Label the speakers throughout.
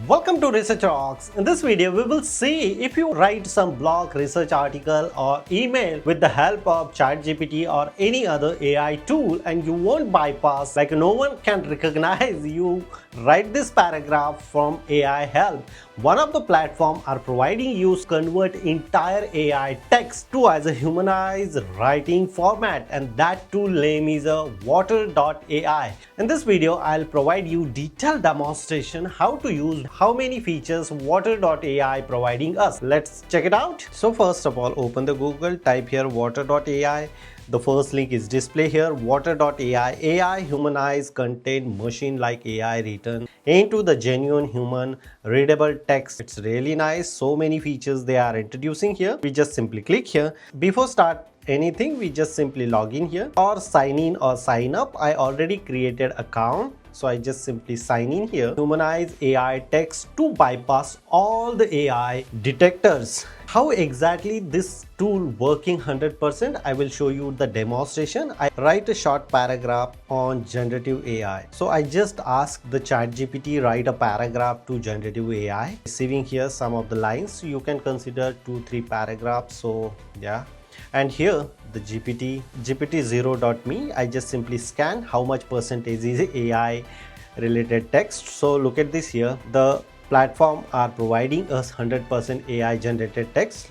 Speaker 1: Welcome to Research Rocks. In this video, we will see if you write some blog, research article or email with the help of ChatGPT or any other AI tool and you won't bypass, like no one can recognize you write this paragraph from AI help. One of the platform are providing you to convert entire AI text to as a humanized writing format, and that tool name is a Woter.ai. In this video, I'll provide you detailed demonstration how to use how many features Woter.ai providing us. Let's check it out. So first of all, open the Google, type here Woter.ai. The first link is display here. Woter.ai, AI humanize content machine like AI written into the genuine human readable text. It's really nice. So many features they are introducing here. We just simply click here. Before start anything, we just simply log in here or sign in or sign up. I already created account, so I just simply sign in here. Humanize AI text to bypass all the AI detectors. How exactly this tool working 100%? I will show you the demonstration. I write a short paragraph on generative AI. So I just asked the ChatGPT write a paragraph to generative AI, receiving here some of the lines. You can consider 2-3 paragraphs. So yeah. And here the GPTZero.me, I just simply scan how much percentage is AI related text. So look at this here. The platform are providing us 100% AI generated text,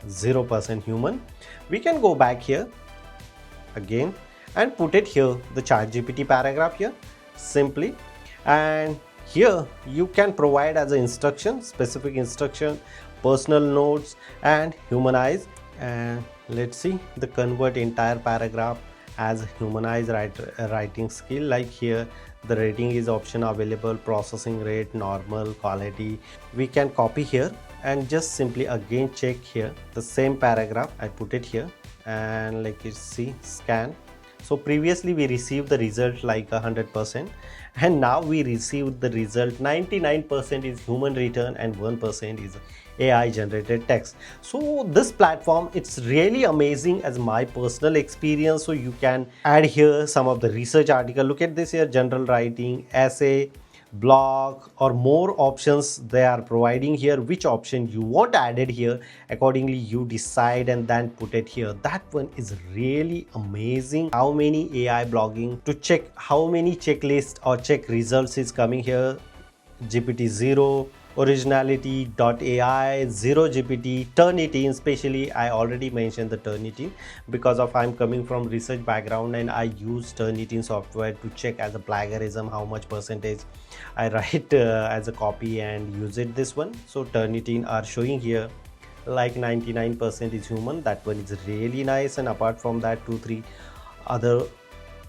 Speaker 1: 0% human. We can go back here again and put it here, the ChatGPT paragraph here simply, and here you can provide as an instruction, specific instruction, personal notes and humanize. And let's see the convert entire paragraph as humanized writing skill. Like here the rating is option available, processing rate, normal, quality. We can copy here and just simply again check here the same paragraph. I put it here and like you see scan. So previously we received the result like 100% and now we received the result 99% is human written and 1% is AI generated text. So this platform, it's really amazing as my personal experience. So you can add here some of the research article. Look at this here, general writing, essay, blog or more options they are providing here. Which option you want added here, accordingly you decide and then put it here. That one is really amazing. How many AI blogging to check how many checklist or check results is coming here. GPTZero, Originality.ai, Zero GPT, Turnitin. Especially I already mentioned the Turnitin because of I'm coming from research background and I use Turnitin software to check as a plagiarism how much percentage I write as a copy and use it this one. So Turnitin are showing here like 99% is human. That one is really nice. And apart from that 2-3 other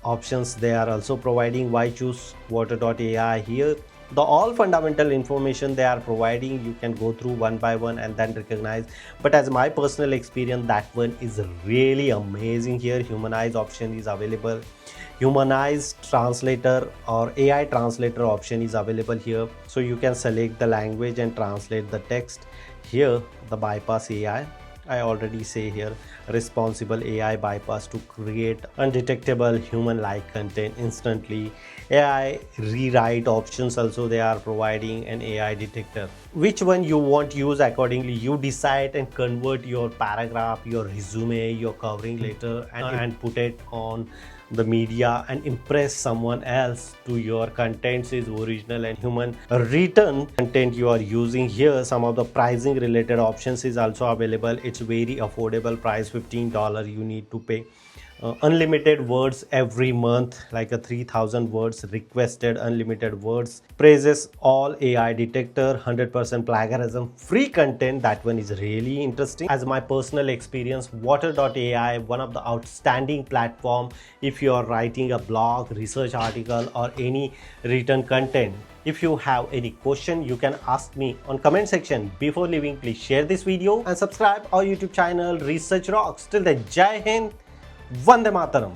Speaker 1: options they are also providing. Why choose Woter.ai here? The all fundamental information they are providing, you can go through one by one and then recognize. But as my personal experience, that one is really amazing here. Humanize option is available. Humanized translator or AI translator option is available here. So you can select the language and translate the text. Here the bypass AI, I already say here responsible AI bypass to create undetectable human-like content instantly. AI rewrite options also they are providing, an AI detector. Which one you want to use, accordingly you decide and convert your paragraph, your resume, your covering letter and put it on the media and impress someone else to your contents is original and human written content you are using. Here some of the pricing related options is also available. It's very affordable price, $15 you need to pay. Unlimited words every month, like a 3000 words requested, unlimited words, praises all AI detector, 100% plagiarism free content. That one is really interesting. As my personal experience, Woter.ai, one of the outstanding platform if you are writing a blog, research article or any written content. If you have any question, you can ask me on comment section. Before leaving, please share this video and subscribe our YouTube channel Research Rocks. Till then, Jai Hind, Vande Mataram.